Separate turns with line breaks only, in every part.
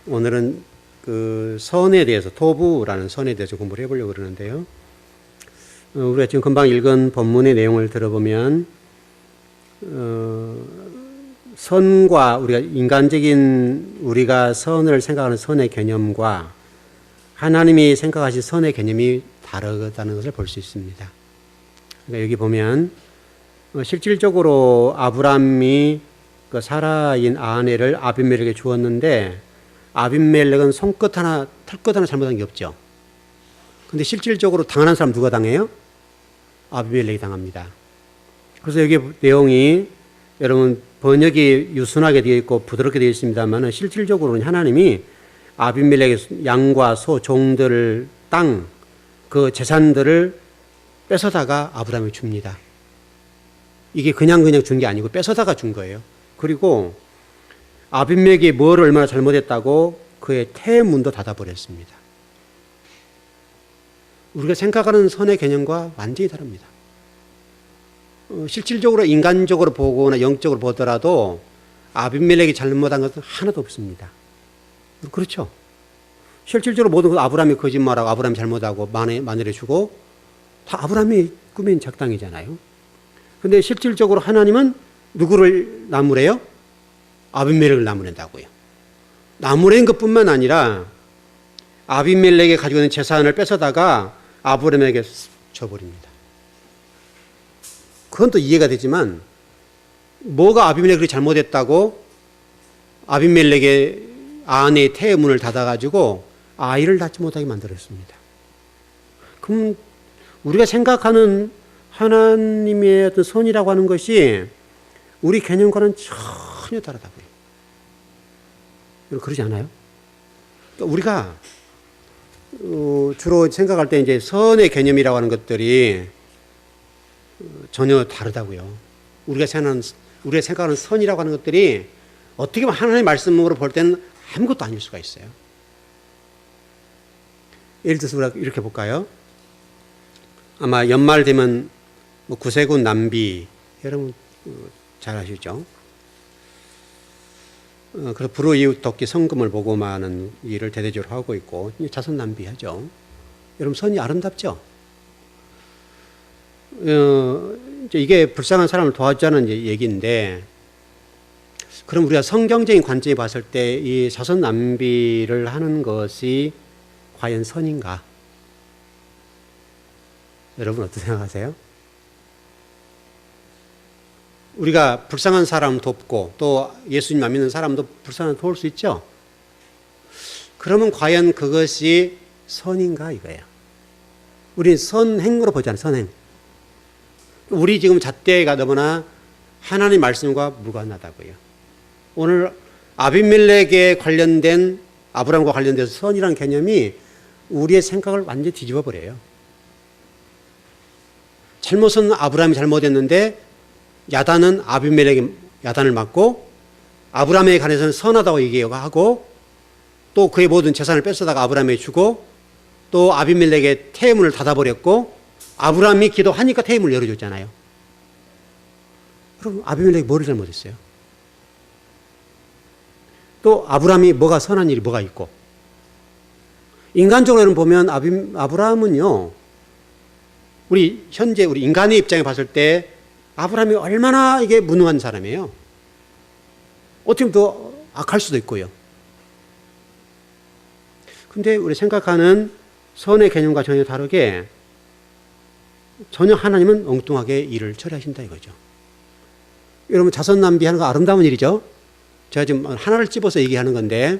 오늘은 그 선에 대해서, 토부라는 선에 대해서 공부를 해보려고 그러는데요. 우리가 지금 금방 읽은 본문의 내용을 들어보면 선과 우리가 인간적인 우리가 선을 생각하는 선의 개념과 하나님이 생각하신 선의 개념이 다르다는 것을 볼 수 있습니다. 그러니까 여기 보면 실질적으로 아브람이 그 사라인 아내를 아비멜렉에게 주었는데 아비멜렉은 손끝 하나, 털끝 하나 잘못한 게 없죠. 근데 실질적으로 당하는 사람 누가 당해요? 아비멜렉이 당합니다. 그래서 여기 내용이 여러분 번역이 유순하게 되어 있고 부드럽게 되어 있습니다만 실질적으로는 하나님이 아비멜렉의 양과 소, 종들, 땅, 그 재산들을 뺏어다가 아브라함에게 줍니다. 이게 그냥 준 게 아니고 뺏어다가 준 거예요. 그리고 아비멜렉이 뭘 얼마나 잘못했다고 그의 태문도 닫아버렸습니다. 우리가 생각하는 선의 개념과 완전히 다릅니다. 실질적으로 인간적으로 보거나 영적으로 보더라도 아비멜렉이 잘못한 것은 하나도 없습니다. 그렇죠? 실질적으로 모든 것 아브라함이 거짓말하고 아브라함이 잘못하고 마늘에 주고 다 아브라함이 꾸민 작당이잖아요. 근데 실질적으로 하나님은 누구를 나무래요? 아비멜렉을 나무랜다고요. 나무랜 것뿐만 아니라 아비멜렉이 가지고 있는 재산을 뺏어다가 아브라함에게 줘버립니다. 그건 또 이해가 되지만 뭐가 아비멜렉이 잘못했다고 아비멜렉의 아내의 태문을 닫아가지고 아이를 낳지 못하게 만들었습니다. 그럼 우리가 생각하는 하나님의 어떤 선이라고 하는 것이 우리 개념과는 전혀 다르다고요. 그러지 않아요? 우리가 주로 생각할 때 이제 선의 개념이라고 하는 것들이 전혀 다르다고요. 우리가 생각하는 선이라고 하는 것들이 어떻게 보면 하나님의 말씀으로 볼 때는 아무것도 아닐 수가 있어요. 예를 들어서 우리가 이렇게 볼까요? 아마 연말 되면 구세군 남비 여러분 잘 아시죠? 그래서 불우 이웃 돕기 성금을 보고만은 일을 대대적으로 하고 있고 자선 낭비하죠. 여러분 선이 아름답죠? 이게 불쌍한 사람을 도와주자는 얘기인데 그럼 우리가 성경적인 관점에 봤을 때 이 자선 낭비를 하는 것이 과연 선인가? 여러분 어떻게 생각하세요? 우리가 불쌍한 사람 돕고 또 예수님 안 믿는 사람도 불쌍한 사람 도울 수 있죠? 그러면 과연 그것이 선인가 이거예요. 우리 선행으로 보잖아요. 선행. 우리 지금 잣대가 너무나 하나님 말씀과 무관하다고요. 오늘 아비멜렉에 관련된 아브라함과 관련돼서 선이라는 개념이 우리의 생각을 완전히 뒤집어 버려요. 잘못은 아브라함이 잘못했는데 야단은 아비멜렉이 야단을 맞고 아브라함에 관해서는 선하다고 얘기하고 또 그의 모든 재산을 뺏어다가 아브라함에게 주고 또 아비멜렉의 태문을 닫아버렸고 아브라함이 기도하니까 태문을 열어줬잖아요. 그럼 아비멜렉이 뭐를 잘못했어요? 또 아브라함이 뭐가 선한 일이 뭐가 있고 인간적으로 보면 아브라함은요 우리 현재 우리 인간의 입장에 봤을 때 아브라함이 얼마나 이게 무능한 사람이에요. 어떻게 보면 더 악할 수도 있고요. 근데 우리 생각하는 선의 개념과 전혀 다르게 전혀 하나님은 엉뚱하게 일을 처리하신다 이거죠. 여러분 자선 낭비하는 거 아름다운 일이죠. 제가 지금 하나를 집어서 얘기하는 건데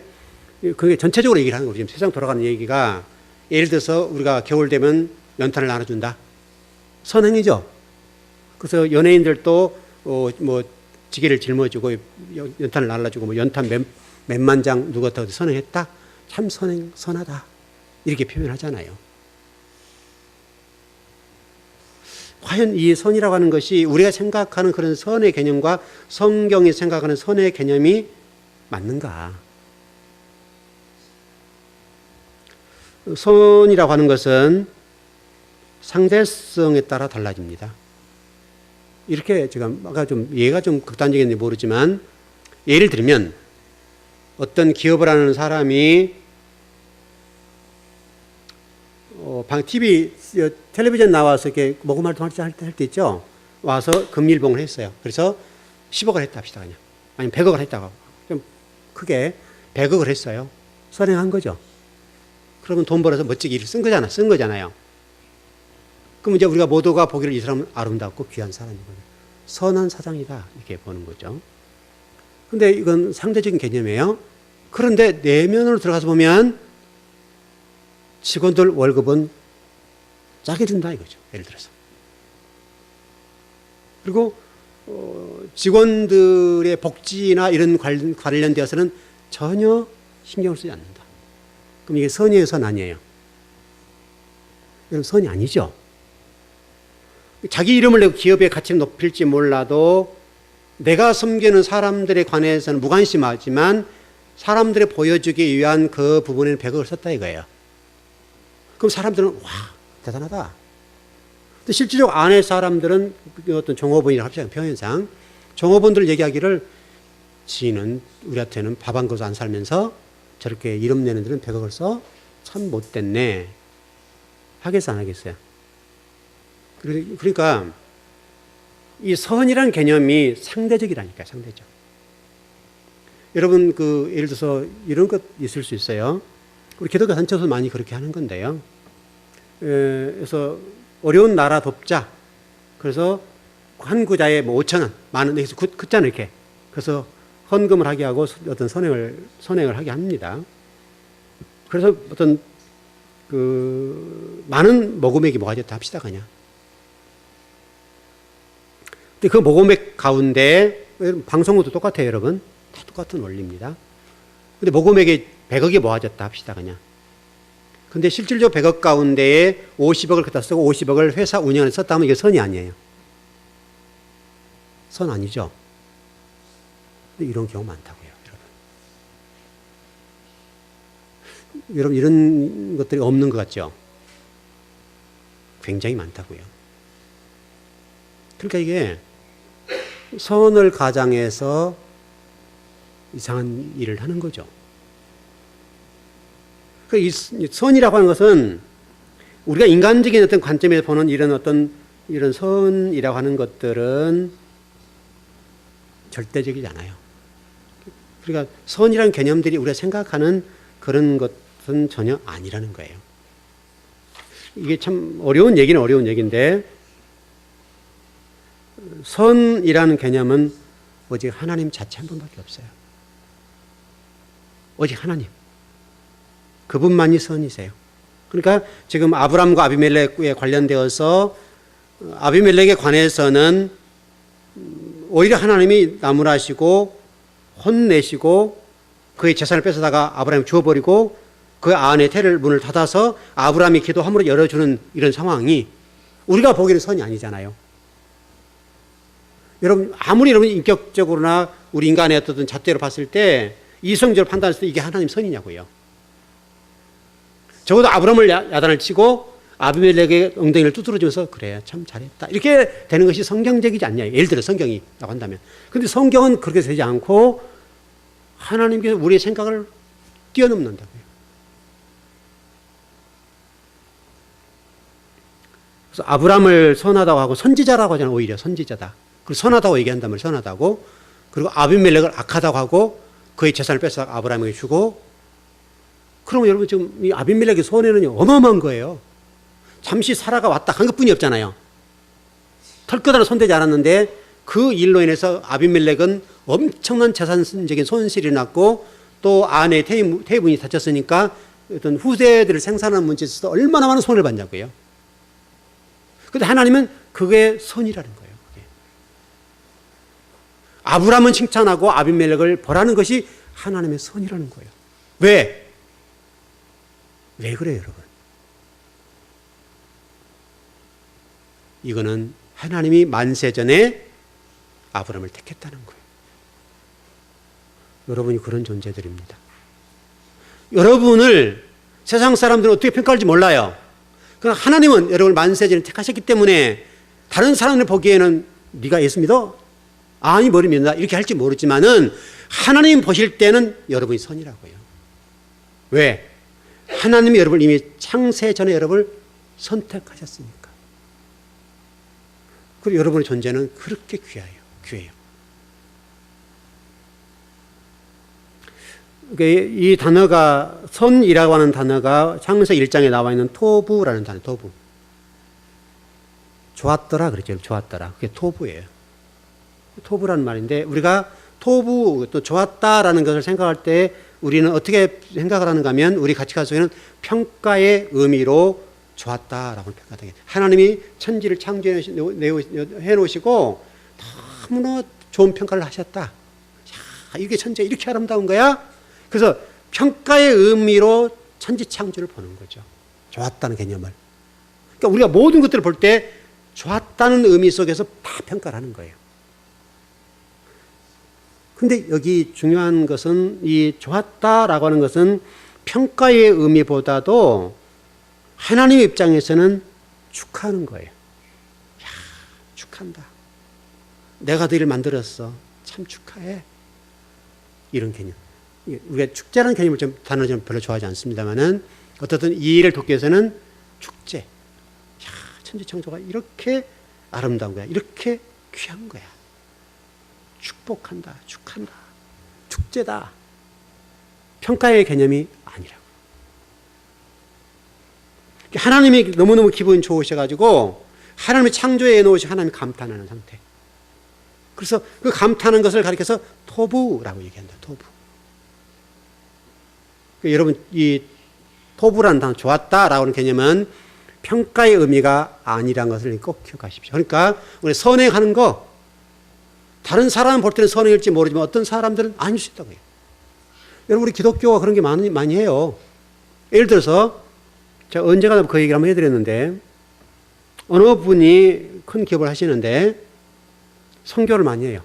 그게 전체적으로 얘기를 하는 거죠. 지금 세상 돌아가는 얘기가 예를 들어서 우리가 겨울 되면 연탄을 나눠준다. 선행이죠. 그래서 연예인들도 뭐 지게를 짊어지고 연탄을 날라주고 뭐 연탄 몇만 장 누가 더 선행했다. 참 선하다. 이렇게 표현하잖아요. 과연 이 선이라고 하는 것이 우리가 생각하는 그런 선의 개념과 성경이 생각하는 선의 개념이 맞는가? 선이라고 하는 것은 상대성에 따라 달라집니다. 이렇게 제가 아까 좀 예가 좀 극단적인지 모르지만 예를 들면 어떤 기업을 하는 사람이 TV, 텔레비전 나와서 이렇게 모금 활동할 때 있죠. 와서 금일봉을 했어요. 그래서 10억을 했다 합시다, 그냥. 아니면 100억을 했다고. 좀 크게 100억을 했어요. 선행한 거죠. 그러면 돈 벌어서 멋지게 일을 쓴 거잖아요. 그럼 이제 우리가 모두가 보기를 이 사람은 아름답고 귀한 사람이거든요. 선한 사장이다. 이렇게 보는 거죠. 근데 이건 상대적인 개념이에요. 그런데 내면으로 들어가서 보면 직원들 월급은 짜게 준다 이거죠. 예를 들어서. 그리고 직원들의 복지나 이런 관련되어서는 전혀 신경을 쓰지 않는다. 그럼 이게 선이에요, 선 아니에요? 이건 선이 아니죠. 자기 이름을 내고 기업의 가치를 높일지 몰라도 내가 섬기는 사람들에 관해서는 무관심하지만 사람들에 보여주기 위한 그 부분에는 100억을 썼다 이거예요. 그럼 사람들은 와 대단하다. 근데 실질적으로 안에 사람들은 어떤 종업원이라고 합시다. 평행상 종업원들 얘기하기를 지는 우리한테는 밥 한 그릇 안 살면서 저렇게 이름 내는 데는 100억을 써? 참 못됐네. 하겠어 안 하겠어요? 그러니까 이 선이라는 개념이 상대적이라니까요. 상대적. 여러분 예를 들어서 이런 것 있을 수 있어요. 우리 기독교 단체에서 많이 그렇게 하는 건데요. 그래서 어려운 나라 돕자. 그래서 한 구자에 뭐 5,000원, 만 원, 여기서 긋잖아요, 이렇게. 그래서 헌금을 하게 하고 어떤 선행을 하게 합니다. 그래서 어떤 많은 모금액이 모아졌다 합시다, 그냥. 근데 그 모금액 가운데 방송국도 똑같아요, 여러분. 다 똑같은 원리입니다. 근데 모금액이 100억이 모아졌다 합시다, 그냥. 근데 실질적으로 100억 가운데에 50억을 갖다 쓰고 50억을 회사 운영에 썼다면 이게 선이 아니에요. 선 아니죠. 근데 이런 경우 많다고요, 여러분. 여러분 이런 것들이 없는 것 같죠? 굉장히 많다고요. 그러니까 이게 선을 가장해서 이상한 일을 하는 거죠. 이 선이라고 하는 것은 우리가 인간적인 어떤 관점에서 보는 이런 선이라고 하는 것들은 절대적이지 않아요. 그러니까 선이라는 개념들이 우리가 생각하는 그런 것은 전혀 아니라는 거예요. 이게 참 어려운 얘기인데 선이라는 개념은 오직 하나님 자체 한 분밖에 없어요. 오직 하나님. 그분만이 선이세요. 그러니까 지금 아브람과 아비멜렉에 관련되어서 아비멜렉에 관해서는 오히려 하나님이 나무라시고 혼내시고 그의 재산을 뺏어다가 아브라함이 주워버리고 그 안에 테를 문을 닫아서 아브라함이 기도 함으로 열어주는 이런 상황이 우리가 보기에는 선이 아니잖아요. 여러분 아무리 여러분 인격적으로나 우리 인간의 어떤 잣대로 봤을 때 이성적으로 판단했을 때 이게 하나님 선이냐고요. 적어도 아브라함을 야단을 치고 아비멜렉의 엉덩이를 두드려주면서 그래 참 잘했다 이렇게 되는 것이 성경적이지 않냐. 예를 들어 성경이라고 한다면. 그런데 성경은 그렇게 되지 않고 하나님께서 우리의 생각을 뛰어넘는다고요. 그래서 아브라함을 선하다고 하고 선지자라고 하잖아요. 오히려 선지자다. 그리고 선하다고 얘기한다면 선하다고. 그리고 아비멜렉을 악하다고 하고 그의 재산을 뺏어 아브라함에게 주고. 그러면 여러분 지금 이 아비멜렉의 손해는요 어마어마한 거예요. 잠시 사라가 왔다 한 것뿐이 없잖아요. 털끝 하나 손대지 않았는데 그 일로 인해서 아비멜렉은 엄청난 재산적인 손실이 났고 또 안에 태문이 닫혔으니까 어떤 후세들을 생산하는 문제에 있어서 얼마나 많은 손해를 받냐고요. 그런데 하나님은 그게 선이라는 거예요. 그게. 아브라함은 칭찬하고 아비멜렉을 벌하는 것이 하나님의 선이라는 거예요. 왜? 왜 그래요, 여러분? 이거는 하나님이 만세전에 아브라함을 택했다는 거예요. 여러분이 그런 존재들입니다. 여러분을 세상 사람들은 어떻게 평가할지 몰라요. 그러나 하나님은 여러분을 만세전에 택하셨기 때문에 다른 사람을 보기에는 네가 예수 믿어? 아니 머리 믿는다 이렇게 할지 모르지만은 하나님 보실 때는 여러분이 선이라고요. 왜? 하나님이 여러분을 이미 창세 전에 여러분을 선택하셨으니까. 그리고 여러분의 존재는 그렇게 귀해요. 이 단어가, 선이라고 하는 단어가 창세기 1장에 나와 있는 토부라는 단어, 토부. 좋았더라 그랬죠. 좋았더라. 그게 토부예요. 토부라는 말인데, 우리가 토부, 또 좋았다라는 것을 생각할 때 우리는 어떻게 생각을 하는가 하면, 우리 가치관 속에는 평가의 의미로 좋았다라고 평가하게. 하나님이 천지를 창조해 놓으시고 너무나 좋은 평가를 하셨다. 야, 이게 천지가 이렇게 아름다운 거야? 그래서 평가의 의미로 천지 창조를 보는 거죠. 좋았다는 개념을. 그러니까 우리가 모든 것들을 볼 때 좋았다는 의미 속에서 다 평가를 하는 거예요. 근데 여기 중요한 것은, 이 좋았다라고 하는 것은 평가의 의미보다도 하나님의 입장에서는 축하하는 거예요. 야, 축하한다. 내가 너희를 만들었어. 참 축하해. 이런 개념. 우리가 축제라는 개념을 단어를 좀 별로 좋아하지 않습니다만은, 어떻든 이 일을 돕기 위해서는 축제. 야, 천지창조가 이렇게 아름다운 거야. 이렇게 귀한 거야. 축복한다. 축한다. 축제다. 평가의 개념이 아니라고. 하나님이 너무너무 기분이 좋으셔가지고 하나님이 창조해 놓으시고 하나님이 감탄하는 상태. 그래서 그 감탄하는 것을 가리켜서 토부라고 얘기한다. 토부. 그러니까 여러분, 이 토부라는 단어, 좋았다라고 하는 개념은 평가의 의미가 아니라는 것을 꼭 기억하십시오. 그러니까 우리 선행하는 거, 다른 사람 볼 때는 선행일지 모르지만 어떤 사람들은 아닐 수 있다고 해요. 여러분, 우리 기독교가 그런 게 많이 해요. 예를 들어서 제가 언제가 그 얘기를 한번 해드렸는데, 어느 분이 큰 기업을 하시는데 선교를 많이 해요.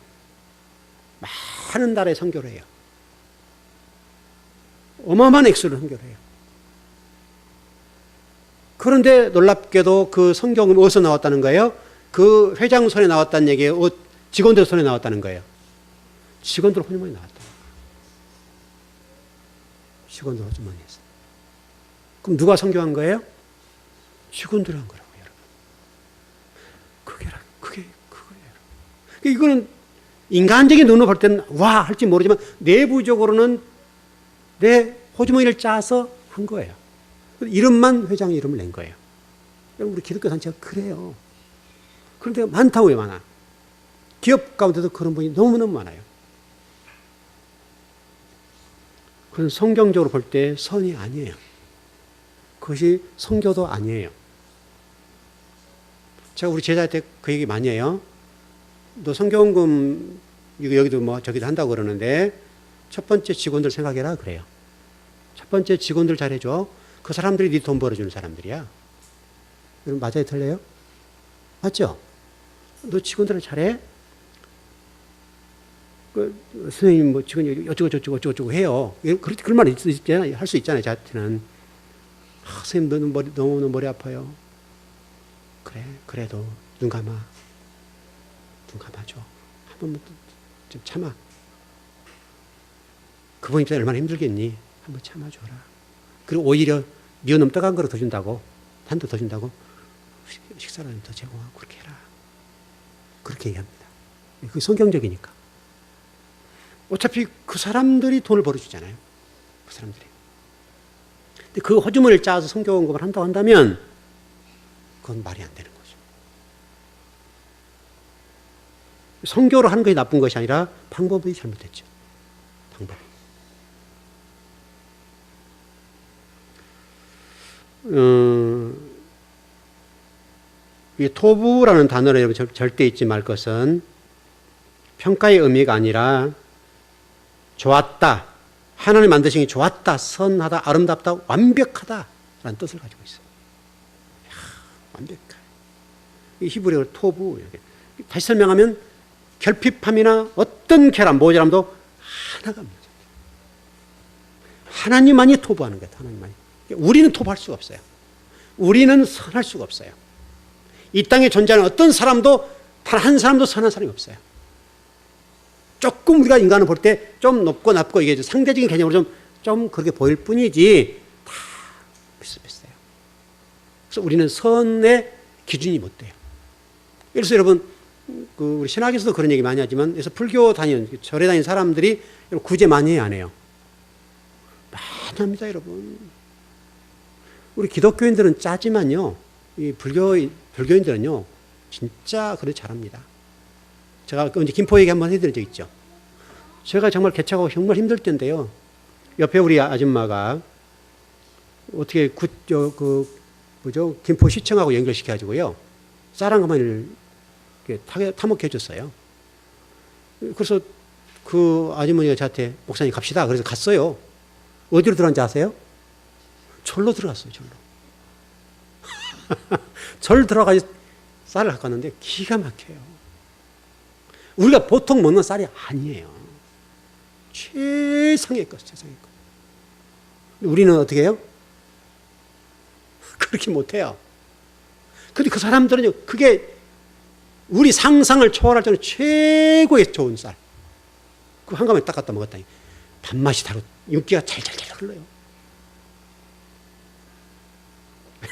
많은 나라에 선교를 해요. 어마어마한 액수를 선교를 해요. 그런데 놀랍게도 그 성경은 어디서 나왔다는 거예요? 그 회장 손에 나왔다는 얘기예요? 직원들 손에 나왔다는 거예요? 직원들 호주머니에 나왔다. 직원들 호주머니에 있어. 그럼 누가 선교한 거예요? 직원들이 한 거라고요, 여러분. 그거예요. 이거는 인간적인 눈으로 볼 때는 와 할지 모르지만 내부적으로는 내 호주머니를 짜서 한 거예요. 이름만 회장 이름을 낸 거예요. 우리 기독교 단체가 그래요. 그런 데가 많다고. 왜 많아? 기업 가운데도 그런 분이 너무너무 많아요. 그건 성경적으로 볼 때 선이 아니에요. 그것이 선교도 아니에요. 제가 우리 제자한테 그 얘기 많이 해요. 너 선교원금 여기도 뭐 저기도 한다고 그러는데 첫 번째 직원들 생각해라 그래요. 첫 번째 직원들 잘해줘. 그 사람들이 네 돈 벌어주는 사람들이야. 여러분 맞아요, 틀려요? 맞죠? 너 직원들을 잘해? 선생님 뭐 직원 어쩌고 해요. 그런 말 있잖아요. 할 수 있잖아요. 저한테는. 선생님 너무 머리 아파요. 그래도 눈 감아줘. 한 번만 좀 참아. 그분 입장에 얼마나 힘들겠니? 한번 참아줘라. 그리고 오히려 미워 너무 떠간 거로 더 준다고, 한도 더 준다고, 식사를 더 제공하고 그렇게 해라. 그렇게 얘기합니다. 그게 성경적이니까. 어차피 그 사람들이 돈을 벌어주잖아요. 그 사람들이. 근데 그 호주머니를 짜서 성교원금을 한다고 한다면 그건 말이 안 되는 거죠. 성교를 하는 것이 나쁜 것이 아니라 방법이 잘못됐죠. 방법. 이 토부라는 단어를 여러분 절대 잊지 말 것은 평가의 의미가 아니라 좋았다, 하나님 만드신 게 좋았다, 선하다, 아름답다, 완벽하다라는 뜻을 가지고 있어요. 이야, 완벽해. 이 히브리어로 토부. 다시 설명하면 결핍함이나 어떤 결함, 모자람도 하나가 없는 거죠. 하나님만이 토부하는 거예요. 하나님만이. 우리는 토부할 수가 없어요. 우리는 선할 수가 없어요. 이 땅에 존재하는 어떤 사람도 단 한 사람도 선한 사람이 없어요. 조금 우리가 인간을 볼 때 좀 높고 낮고 이게 상대적인 개념으로 좀 그렇게 보일 뿐이지 다 비슷비슷해요. 그래서 우리는 선의 기준이 못 돼요. 예를 들어서 여러분 우리 신학에서도 그런 얘기 많이 하지만 그래서 불교 다니는 절에 다니는 사람들이 구제 많이 해요, 안 해요? 많이 합니다, 여러분. 우리 기독교인들은 짜지만요, 이 불교인들은요 진짜 그래 잘합니다. 제가 언제 김포 얘기 한번 해드린 적 있죠. 제가 정말 개척하고 정말 힘들 때인데요, 옆에 우리 아줌마가 어떻게 김포시청하고 연결시켜가지고요 쌀한가마니를 타먹게 해줬어요. 그래서 그 아주머니가 저한테 목사님 갑시다. 그래서 갔어요. 어디로 들어간지 아세요? 절로 들어갔어요. 절로. 절 들어가서 쌀을 갖고 왔는데 기가 막혀요. 우리가 보통 먹는 쌀이 아니에요. 최상의 것, 최상의 것. 우리는 어떻게 해요? 그렇게 못해요. 근데 그 사람들은요, 그게 우리 상상을 초월할 정도로 최고의 좋은 쌀. 그 한 가마에 딱 갖다 먹었다니. 밥맛이 다르고 윤기가 잘잘잘 흘러요.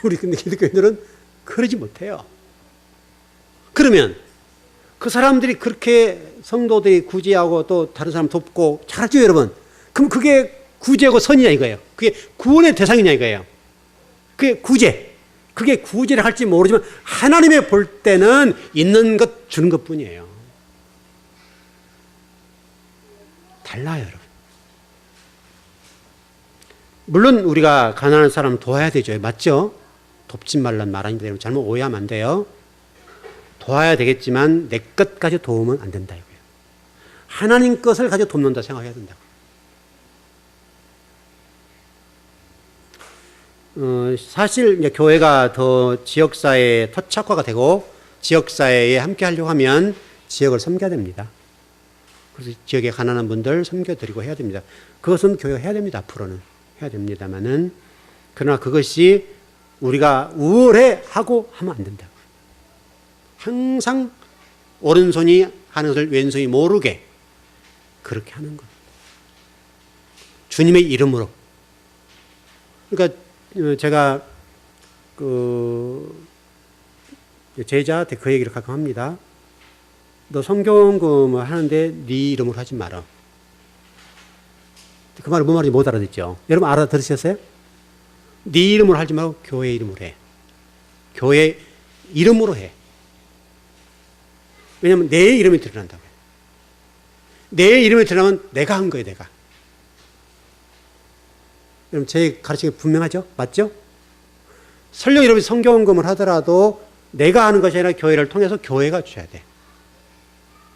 우리 근데 기독교인들은 그러지 못해요. 그러면 그 사람들이 그렇게 성도들이 구제하고 또 다른 사람 돕고 잘하죠, 여러분? 그럼 그게 구제고 선이냐 이거예요. 그게 구원의 대상이냐 이거예요. 그게 구제. 그게 구제를 할지 모르지만 하나님의 볼 때는 있는 것 주는 것 뿐이에요. 달라요, 여러분. 물론 우리가 가난한 사람을 도와야 되죠. 맞죠? 돕지 말란 말 아닌데 잘못 오해하면 안 돼요. 도와야 되겠지만 내 것 가지고 도우면 안 된다 이거예요. 하나님 것을 가지고 돕는다 생각해야 된다. 사실 이제 교회가 더 지역사회에 터치화가 되고 지역사회에 함께 하려고 하면 지역을 섬겨야 됩니다. 그래서 지역에 가난한 분들 섬겨드리고 해야 됩니다. 그것은 교회가 해야 됩니다. 앞으로는 해야 됩니다만은, 그러나 그것이 우리가 우월해하고 하면 안 된다. 항상 오른손이 하는 것을 왼손이 모르게 그렇게 하는 겁니다. 주님의 이름으로. 그러니까 제가 제자한테 그 얘기를 가끔 합니다. 너 성경금을 하는데 네 이름으로 하지 마라. 그 말을 뭔 말인지 못 알아듣죠. 여러분 알아들으셨어요? 네 이름으로 하지 말고 교회 이름으로 해. 교회 이름으로 해. 왜냐하면 내 이름이 드러난다고요. 내 이름이 드러나면 내가 한 거예요, 내가. 여러분 제 가르침이 분명하죠? 맞죠? 설령 여러분이 성경금을 하더라도 내가 하는 것이 아니라 교회를 통해서 교회가 줘야 돼.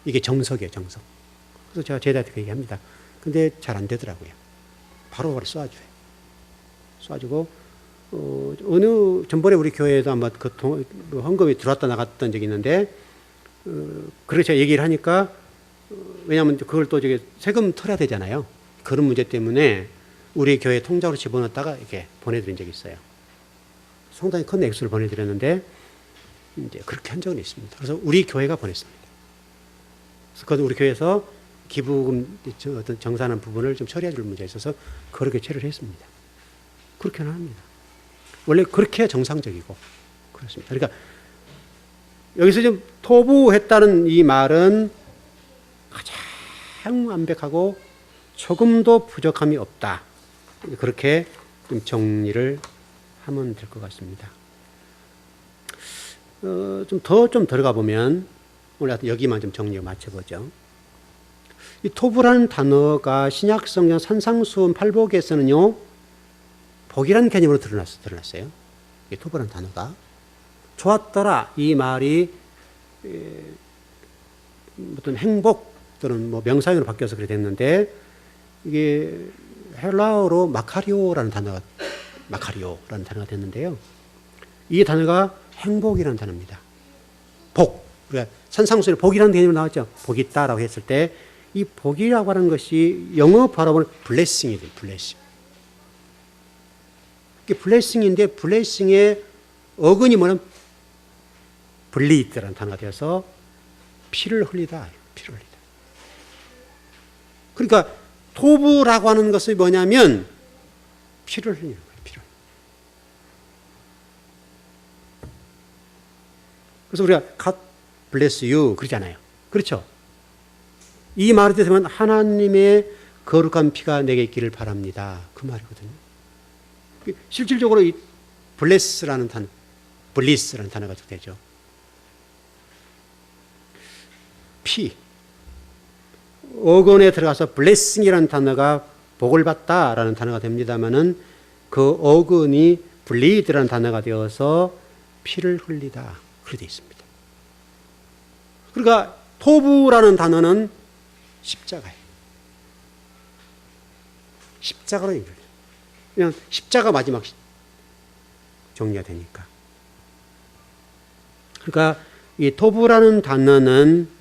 이게 정석이에요, 정석. 그래서 제가 제자한테 그 얘기합니다. 근데 잘 안 되더라고요. 바로 쏴줘요. 쏴주고 어느 전번에 우리 교회에도 아마 그 헌금이 들어왔다 나갔던 적이 있는데 그렇게 제가 얘기를 하니까 왜냐하면 그걸 또 저기 세금 털어야 되잖아요. 그런 문제 때문에 우리 교회 통장으로 집어넣었다가 이렇게 보내드린 적이 있어요. 상당히 큰 액수를 보내드렸는데 이제 그렇게 한 적은 있습니다. 그래서 우리 교회가 보냈습니다. 그래서 우리 교회에서 기부금 어떤 정산한 부분을 좀 처리해 줄 문제가 있어서 그렇게 처리를 했습니다. 그렇게는 합니다. 원래 그렇게 해야 정상적이고 그렇습니다. 그러니까 여기서 좀 토부했다는 이 말은 가장 완벽하고 조금도 부족함이 없다. 그렇게 좀 정리를 하면 될 것 같습니다. 좀 들어가 보면 오늘 여기만 좀 정리를 마쳐보죠. 이 토부라는 단어가 신약 성경 산상수훈 팔복에서는요, 복이라는 개념으로 드러났어요. 이 토부라는 단어가. 좋았더라, 이 말이 어떤 행복 또는 뭐 명사형으로 바뀌어서 그래 됐는데, 이게 헬라어로 마카리오라는 단어가 됐는데요. 이 단어가 행복이라는 단어입니다. 복. 우리가 산상수훈에 복이라는 개념이 나왔죠. 복이 있다라고 했을 때, 이 복이라고 하는 것이 영어 발음은 블레싱이 돼요. 블레싱. 이게 블레싱인데 블레싱의 어근이 뭐냐면 블리드라는 단어가 되어서 피를 흘리다. 피를 흘리다. 그러니까 토부라고 하는 것이 뭐냐면 피를 흘리는 거예요. 피를. 그래서 우리가 God bless you 그러잖아요. 그렇죠? 이 말을 듣으면 하나님의 거룩한 피가 내게 있기를 바랍니다. 그 말이거든요. 실질적으로 이 bless라는 단어, bliss라는 단어가 되죠. 피. 어근에 들어가서 blessing이라는 단어가 복을 받다라는 단어가 됩니다만은 그 어근이 bleed라는 단어가 되어서 피를 흘리다. 그렇게 되어 있습니다. 그러니까 토부라는 단어는 십자가예요. 십자가로 얘기해요. 그냥 십자가 마지막 정리가 되니까. 그러니까 이 토부라는 단어는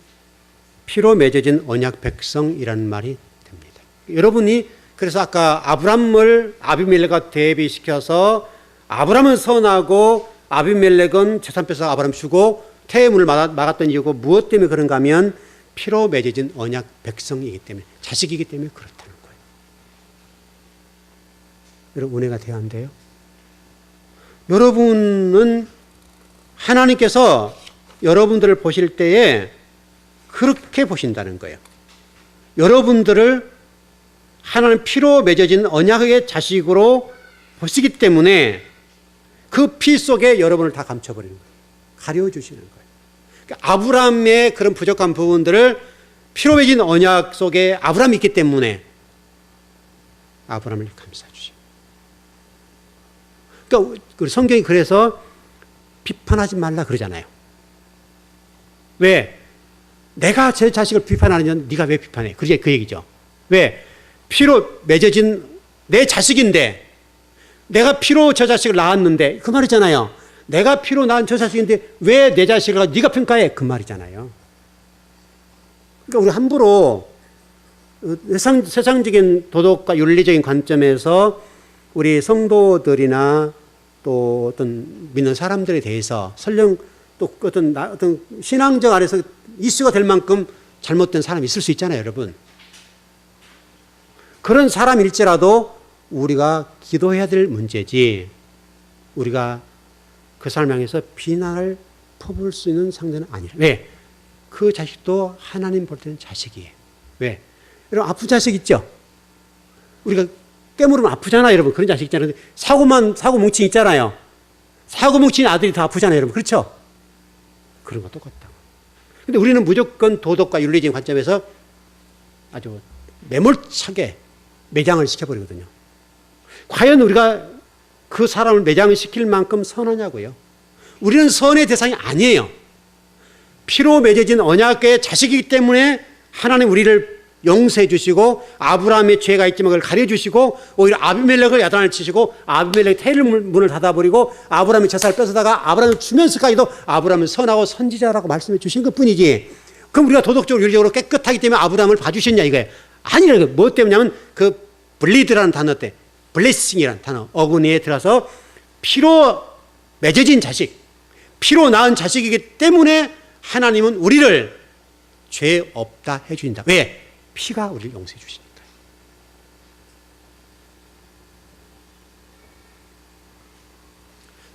피로 맺어진 언약 백성이라는 말이 됩니다. 여러분이 그래서 아까 아브람을 아비멜렉과 대비시켜서 아브람은 선하고 아비멜렉은 재산 뺏어 아브람 주고 태의 문을 막았던 이유가 무엇 때문에 그런가 하면 피로 맺어진 언약 백성이기 때문에 자식이기 때문에 그렇다는 거예요. 여러분 은혜가 돼야 안 돼요? 여러분은 하나님께서 여러분들을 보실 때에 그렇게 보신다는 거예요. 여러분들을 하나님 피로 맺어진 언약의 자식으로 보시기 때문에 그 피 속에 여러분을 다 감춰버리는 거예요. 가려주시는 거예요. 그러니까 아브라함의 그런 부족한 부분들을 피로 맺은 언약 속에 아브라함이 있기 때문에 아브라함을 감싸주시고. 그러니까 성경이 그래서 비판하지 말라 그러잖아요. 왜? 내가 제 자식을 비판하느냐, 네가 왜 비판해? 그 얘기죠. 왜? 피로 맺어진 내 자식인데, 내가 피로 저 자식을 낳았는데, 그 말이잖아요. 내가 피로 낳은 저 자식인데 왜 내 자식을 네가 평가해? 그 말이잖아요. 그러니까 우리 함부로 세상적인 도덕과 윤리적인 관점에서 우리 성도들이나 또 어떤 믿는 사람들에 대해서 설령 또 어떤 신앙적 안에서 이슈가 될 만큼 잘못된 사람이 있을 수 있잖아요, 여러분. 그런 사람일지라도 우리가 기도해야 될 문제지, 우리가 그 사람을 향해서 비난을 퍼부을 수 있는 상대는 아니라. 왜? 그 자식도 하나님 볼 때는 자식이에요. 왜? 여러분, 아픈 자식 있죠? 우리가 깨물으면 아프잖아요, 여러분. 그런 자식 있잖아요. 사고 뭉친 있잖아요. 사고 뭉친 아들이 더 아프잖아요, 여러분. 그렇죠? 그런 거 똑같다. 근데 우리는 무조건 도덕과 윤리적인 관점에서 아주 매몰차게 매장을 시켜버리거든요. 과연 우리가 그 사람을 매장을 시킬 만큼 선하냐고요. 우리는 선의 대상이 아니에요. 피로 맺어진 언약의 자식이기 때문에 하나님 우리를 용서해 주시고 아브라함의 죄가 있지만 그걸 가려주시고 오히려 아비멜렉을 야단을 치시고 아비멜렉 태를 문을 닫아버리고 아브라함의 재산을 뺏어다가 아브라함을 주면서까지도 아브라함은 선하고 선지자라고 말씀해 주신 것뿐이지, 그럼 우리가 도덕적으로 윤리적으로 깨끗하기 때문에 아브라함을 봐주셨냐 이거예요. 아니라는 거예요. 뭐 때문이냐면 그 블리드라는 단어 때 블레싱이라는 단어 어근에 들어서 피로 맺어진 자식, 피로 낳은 자식이기 때문에 하나님은 우리를 죄 없다 해주신다. 왜? 피가 우리를 용서해 주시니까.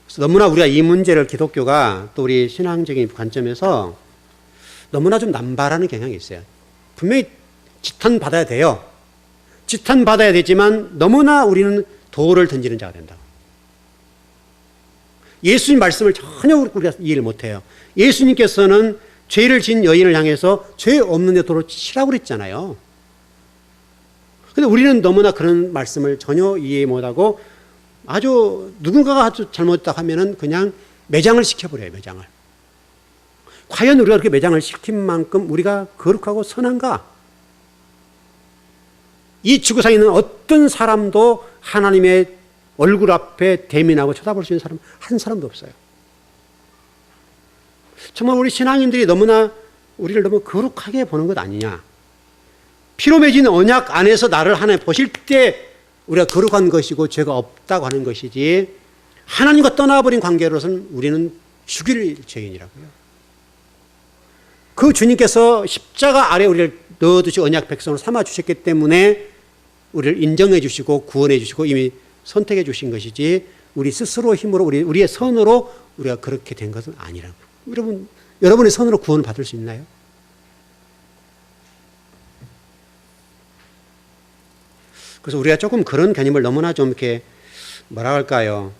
그래서 너무나 우리가 이 문제를 기독교가 또 우리 신앙적인 관점에서 너무나 좀 남발하는 경향이 있어요. 분명히 지탄받아야 돼요. 지탄받아야 되지만 너무나 우리는 돌을 던지는 자가 된다. 예수님 말씀을 전혀 우리가 이해를 못해요. 예수님께서는 죄를 지은 여인을 향해서 죄 없는데 돌을 치라고 그랬잖아요. 근데 우리는 너무나 그런 말씀을 전혀 이해 못하고 아주 누군가가 아주 잘못했다 하면은 그냥 매장을 시켜버려요, 매장을. 과연 우리가 그렇게 매장을 시킨 만큼 우리가 거룩하고 선한가? 이 지구상에 있는 어떤 사람도 하나님의 얼굴 앞에 대면하고 쳐다볼 수 있는 사람 한 사람도 없어요. 정말 우리 신앙인들이 너무나 우리를 너무 거룩하게 보는 것 아니냐. 피로 맺은 언약 안에서 나를 하나님 보실 때 우리가 거룩한 것이고 죄가 없다고 하는 것이지, 하나님과 떠나버린 관계로서는 우리는 죽일 죄인이라고요. 그 주님께서 십자가 아래 우리를 넣어두시고 언약 백성으로 삼아주셨기 때문에 우리를 인정해 주시고 구원해 주시고 이미 선택해 주신 것이지 우리 스스로 힘으로 우리의 선으로 우리가 그렇게 된 것은 아니라고. 여러분의 선으로 구원을 받을 수 있나요? 그래서 우리가 조금 그런 개념을 너무나 좀 이렇게 뭐라 할까요?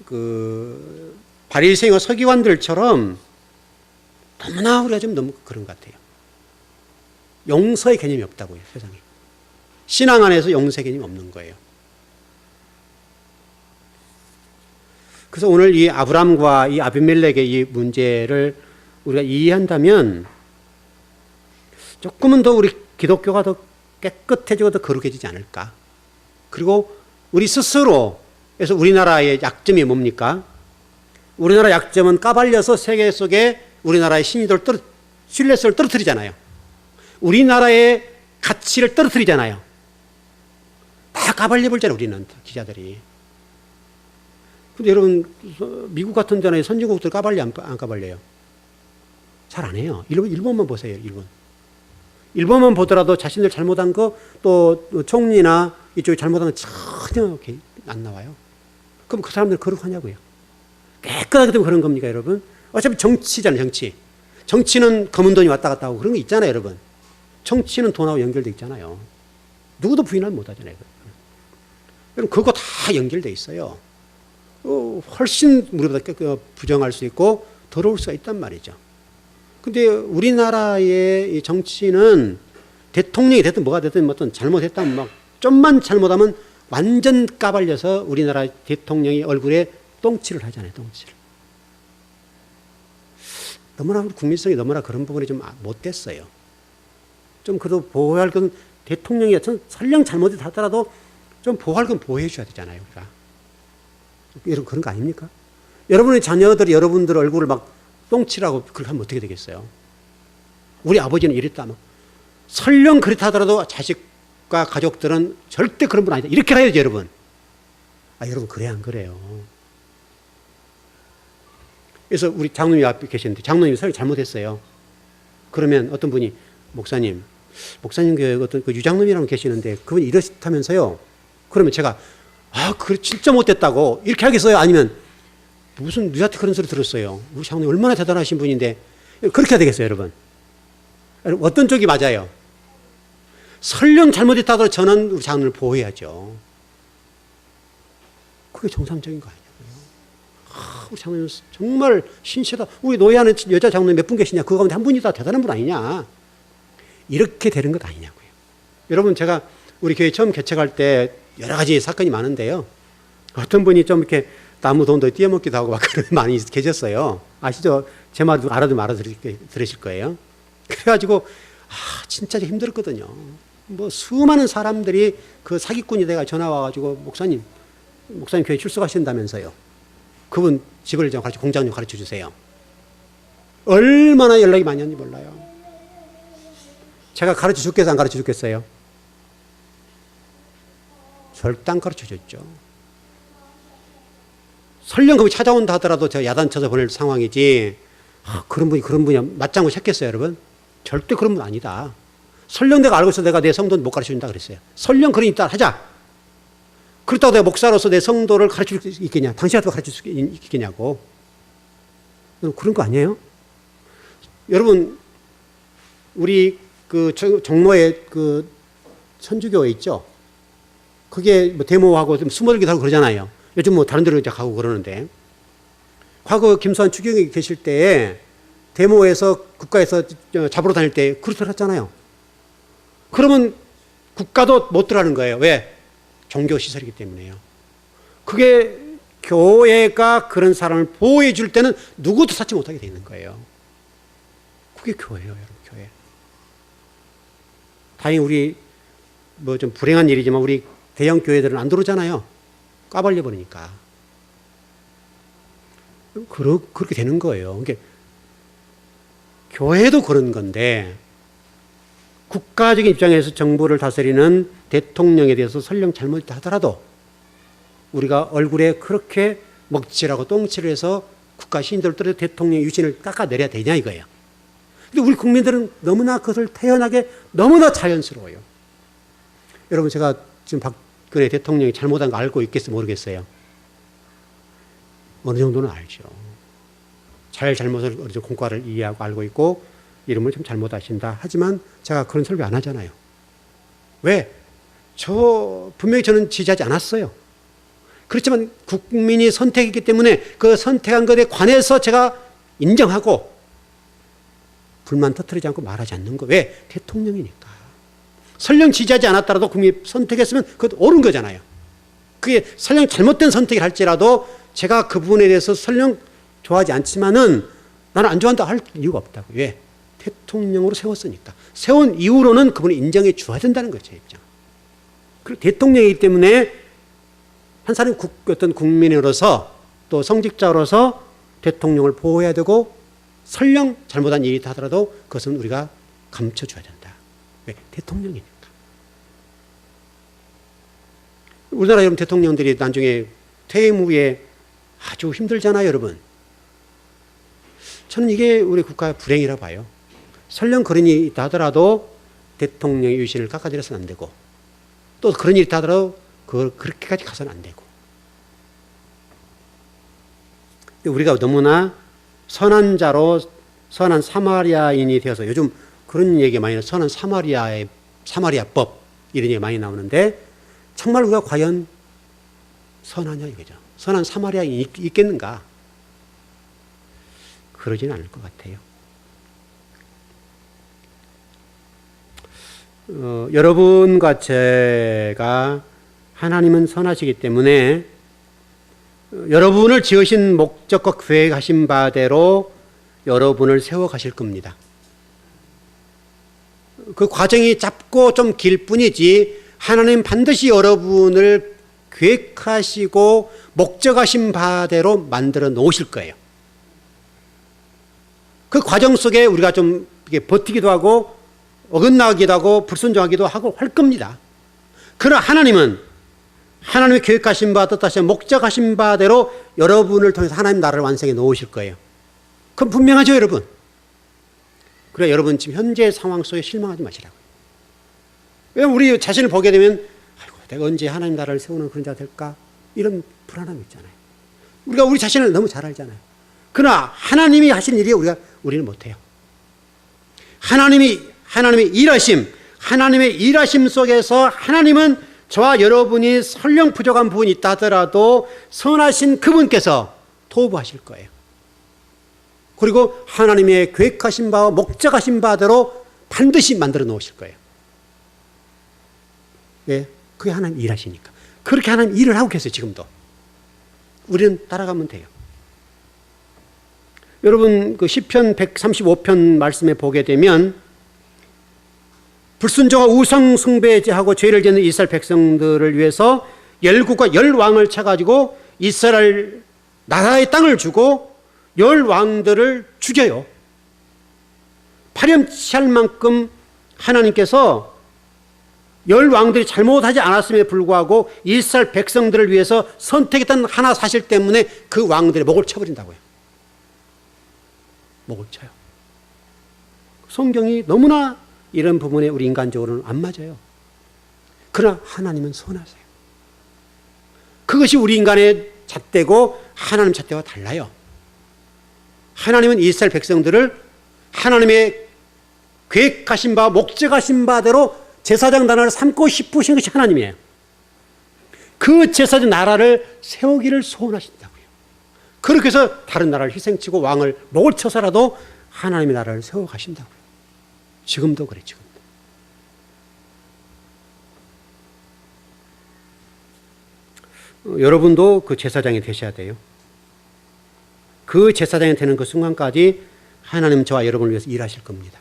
그 바리새인과 서기관들처럼 너무나 우리가 좀 너무 그런 것 같아요. 용서의 개념이 없다고요, 세상에. 신앙 안에서 용서의 개념이 없는 거예요. 그래서 오늘 이 아브람과 이 아비멜렉의 이 문제를 우리가 이해한다면 조금은 더 우리 기독교가 더 깨끗해지고 더 거룩해지지 않을까. 그리고 우리 스스로에서 우리나라의 약점이 뭡니까? 우리나라 약점은 까발려서 세계 속에 우리나라의 신뢰성을 떨어뜨리잖아요. 우리나라의 가치를 떨어뜨리잖아요. 다 까발려 버리잖아요, 우리는 기자들이. 근데 여러분, 미국 같은 데는 선진국들 까발려 안 까발려요? 잘 안 해요. 일본만 보세요, 일본. 일본만 보더라도 자신들 잘못한 거, 또 총리나 이쪽이 잘못한 거 전혀 이렇게 안 나와요. 그럼 그 사람들 거룩하냐고요? 깨끗하게 되면 그런 겁니까, 여러분? 어차피 정치잖아요, 정치. 정치는 검은 돈이 왔다 갔다 하고 그런 거 있잖아요, 여러분. 정치는 돈하고 연결돼 있잖아요. 누구도 부인을 못 하잖아요. 여러분, 그거 다 연결돼 있어요. 훨씬 우리보다 부정할 수 있고 더러울 수가 있단 말이죠. 근데 우리나라의 이 정치는 대통령이 됐든 뭐가 됐든 어떤 잘못했다면 막 좀만 잘못하면 완전 까발려서 우리나라 대통령이 얼굴에 똥칠을 하잖아요. 똥칠. 너무나 국민성이 너무나 그런 부분이 좀 못됐어요. 좀 그래도 보호할 건 대통령이 설령 잘못하더라도 좀 보호할 건 보호해 줘야 되잖아요. 우리가. 여러분 그런 거 아닙니까? 여러분의 자녀들이 여러분들 얼굴을 막 똥칠하고 그렇게 하면 어떻게 되겠어요? 우리 아버지는 이랬다. 막. 설령 그렇다 하더라도 자식과 가족들은 절대 그런 분 아니다. 이렇게 가야죠, 여러분. 여러분 그래 안 그래요? 그래서 우리 장로님 앞에 계시는데 장로님이 설령 잘못했어요. 그러면 어떤 분이 목사님 교회 어떤 그 유장로님이라고 계시는데 그분이 이렇다면서요. 그러면 제가 그래 진짜 못됐다고 이렇게 하겠어요? 아니면 무슨 누구한테 그런 소리 들었어요? 우리 장로님 얼마나 대단하신 분인데 그렇게 해야 되겠어요, 여러분? 어떤 쪽이 맞아요? 설령 잘못했다 하더라도 저는 우리 장로를 보호해야죠. 그게 정상적인 거 아니냐고요. 우리 장로님 정말 신실하다. 우리 노예하는 여자 장로님 몇 분 계시냐? 그거 가운데 한 분이다. 대단한 분 아니냐? 이렇게 되는 것 아니냐고요. 여러분 제가 우리 교회 처음 개척할 때 여러 가지 사건이 많은데요. 어떤 분이 좀 이렇게 나무 돈도 띄어먹기도 하고 막 그런 많이 계셨어요. 아시죠? 제 말도 알아들으실 거예요. 그래가지고 진짜 힘들었거든요. 뭐 수많은 사람들이 그 사기꾼이 돼가 전화 와가지고 목사님 교회 출석하신다면서요. 그분 집을 좀 공장 좀 가르쳐 주세요. 얼마나 연락이 많이 왔는지 몰라요. 제가 가르쳐 줄겠어요? 안 가르쳐 줄겠어요? 절대 안 가르쳐 줬죠. 설령 그분이 찾아온다 하더라도 제가 야단쳐서 보낼 상황이지 그런 분이 맞장구 쳤겠어요, 여러분? 절대 그런 분 아니다. 설령 내가 알고 있어 내가 내 성도는 못 가르쳐 준다 그랬어요. 설령 그런 있다 하자. 그렇다고 내가 목사로서 내 성도를 가르칠 수 있겠냐? 당신한테 가르칠 수 있겠냐고. 그런 거 아니에요? 여러분, 우리 그 종로에 그 천주교회 있죠? 그게 뭐 데모하고 좀 숨어들기도 하고 그러잖아요. 요즘 뭐 다른 데로 이제 가고 그러는데. 과거 김수환 추경이 계실 때에 데모에서 국가에서 잡으러 다닐 때 그렇게 했잖아요. 그러면 국가도 못 들어가는 거예요. 왜? 종교시설이기 때문에요. 그게 교회가 그런 사람을 보호해 줄 때는 누구도 찾지 못하게 돼 있는 거예요. 그게 교회예요, 여러분, 교회. 다행히 우리 뭐 좀 불행한 일이지만 우리 대형 교회들은 안 들어오잖아요. 까발려 버리니까. 그렇게 되는 거예요. 그러니까 교회도 그런 건데 국가적인 입장에서 정부를 다스리는 대통령에 대해서 설령 잘못했다 하더라도 우리가 얼굴에 그렇게 먹칠하고 똥칠을 해서 국가 신인들을 떨어 대통령의 유신을 깎아내려야 되냐 이거예요. 근데 우리 국민들은 너무나 그것을 태연하게 너무나 자연스러워요. 여러분, 제가 지금 박근혜 대통령이 잘못한 거 알고 있겠어요? 모르겠어요. 어느 정도는 알죠. 잘못을 어느 정도 공과를 이해하고 알고 있고 이름을 좀 잘못하신다. 하지만 제가 그런 설교 안 하잖아요. 왜? 분명히 저는 지지하지 않았어요. 그렇지만 국민이 선택했기 때문에 그 선택한 것에 관해서 제가 인정하고 불만 터뜨리지 않고 말하지 않는 거. 왜? 대통령이니까. 설령 지지하지 않았더라도 국민이 선택했으면 그것도 옳은 거잖아요. 그게 설령 잘못된 선택을 할지라도 제가 그 부분에 대해서 설령 좋아하지 않지만은 나는 안 좋아한다 할 이유가 없다고. 왜? 대통령으로 세웠으니까. 세운 이후로는 그분을 인정해 줘야 된다는 거죠, 제 입장. 그리고 대통령이기 때문에 한 사람이 어떤 국민으로서 또 성직자로서 대통령을 보호해야 되고 설령 잘못한 일이 있다 하더라도 그것은 우리가 감춰줘야 된다. 왜? 대통령이니까. 우리나라 여러분 대통령들이 나중에 퇴임 후에 아주 힘들잖아요, 여러분. 저는 이게 우리 국가의 불행이라고 봐요. 설령 그런 일이 있다 하더라도 대통령의 유신을 깎아들여서는 안 되고 또 그런 일이 있다 하더라도 그걸 그렇게까지 가서는 안 되고. 우리가 너무나 선한 자로 선한 사마리아인이 되어서 요즘 그런 얘기 많이 나와요. 선한 사마리아법 이런 얘기 많이 나오는데 정말 우리가 과연 선하냐 이거죠. 선한 사마리아인이 있겠는가? 그러지는 않을 것 같아요. 여러분과 제가 하나님은 선하시기 때문에 여러분을 지으신 목적과 계획하신 바대로 여러분을 세워가실 겁니다. 그 과정이 짧고 좀 길 뿐이지 하나님 반드시 여러분을 계획하시고 목적하신 바대로 만들어 놓으실 거예요. 그 과정 속에 우리가 좀 버티기도 하고 어긋나기도 하고 불순종하기도 하고 할 겁니다. 그러나 하나님은 하나님의 계획하신 바 뜻하신 목적하신 바대로 여러분을 통해서 하나님 나라를 완성해 놓으실 거예요. 그건 분명하죠, 여러분. 그래 여러분 지금 현재 상황 속에 실망하지 마시라고요. 왜냐하면 우리 자신을 보게 되면 아이고 내가 언제 하나님 나라를 세우는 그런 자가 될까? 이런 불안함이 있잖아요. 우리가 우리 자신을 너무 잘 알잖아요. 그러나 하나님이 하신 일이 우리는 못해요. 하나님의 일하심 속에서 하나님은 저와 여러분이 설령 부족한 부분이 있다 하더라도 선하신 그분께서 도우하실 거예요. 그리고 하나님의 계획하신 바와 목적하신 바대로 반드시 만들어 놓으실 거예요. 왜? 그게 하나님 일하시니까. 그렇게 하나님 일을 하고 계세요, 지금도. 우리는 따라가면 돼요. 여러분, 그 시편 135편 말씀에 보게 되면 불순종과 우상 숭배하고 죄를 짓는 이스라엘 백성들을 위해서 열국과 열왕을 쳐가지고 이스라엘 나라의 땅을 주고 열왕들을 죽여요. 파렴치할 만큼 하나님께서 열왕들이 잘못하지 않았음에도 불구하고 이스라엘 백성들을 위해서 선택했던 하나 사실 때문에 그 왕들의 목을 쳐버린다고요. 목을 쳐요. 성경이 너무나 이런 부분에 우리 인간적으로는 안 맞아요. 그러나 하나님은 선하세요. 그것이 우리 인간의 잣대고 하나님 잣대와 달라요. 하나님은 이스라엘 백성들을 하나님의 계획하신 바 목적하신 바대로 제사장 나라를 삼고 싶으신 것이 하나님이에요. 그 제사장 나라를 세우기를 소원하신다고요. 그렇게 해서 다른 나라를 희생치고 왕을 목을 쳐서라도 하나님의 나라를 세워가신다고요. 지금도 그래, 지금도. 여러분도 그 제사장이 되셔야 돼요. 그 제사장이 되는 그 순간까지 하나님 저와 여러분을 위해서 일하실 겁니다.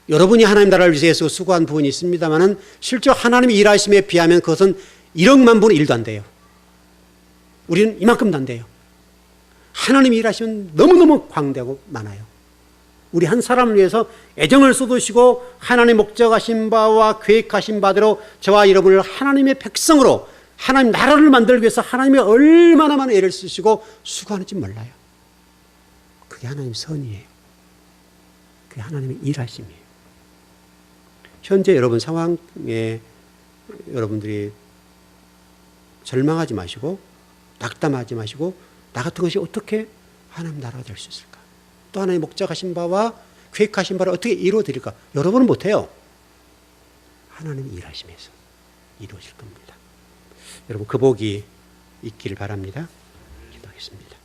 여러분이 하나님 나라를 위해서 수고한 부분이 있습니다만 실제 하나님이 일하심에 비하면 그것은 1억만 분의 1도 안 돼요. 우리는 이만큼도 안 돼요. 하나님이 일하시면 너무너무 광대하고 많아요. 우리 한 사람을 위해서 애정을 쏟으시고 하나님 목적하신 바와 계획하신 바대로 저와 여러분을 하나님의 백성으로 하나님 나라를 만들기 위해서 하나님이 얼마나 많은 애를 쓰시고 수고하는지 몰라요. 그게 하나님 선이에요. 그게 하나님의 일하심이에요. 현재 여러분 상황에 여러분들이 절망하지 마시고 낙담하지 마시고 나 같은 것이 어떻게 하나님 나라가 될 수 있을까? 또 하나님 목적하신 바와 계획하신 바를 어떻게 이루어드릴까? 여러분은 못해요. 하나님이 일하시면서 이루어질 겁니다. 여러분 그 복이 있기를 바랍니다. 기도하겠습니다.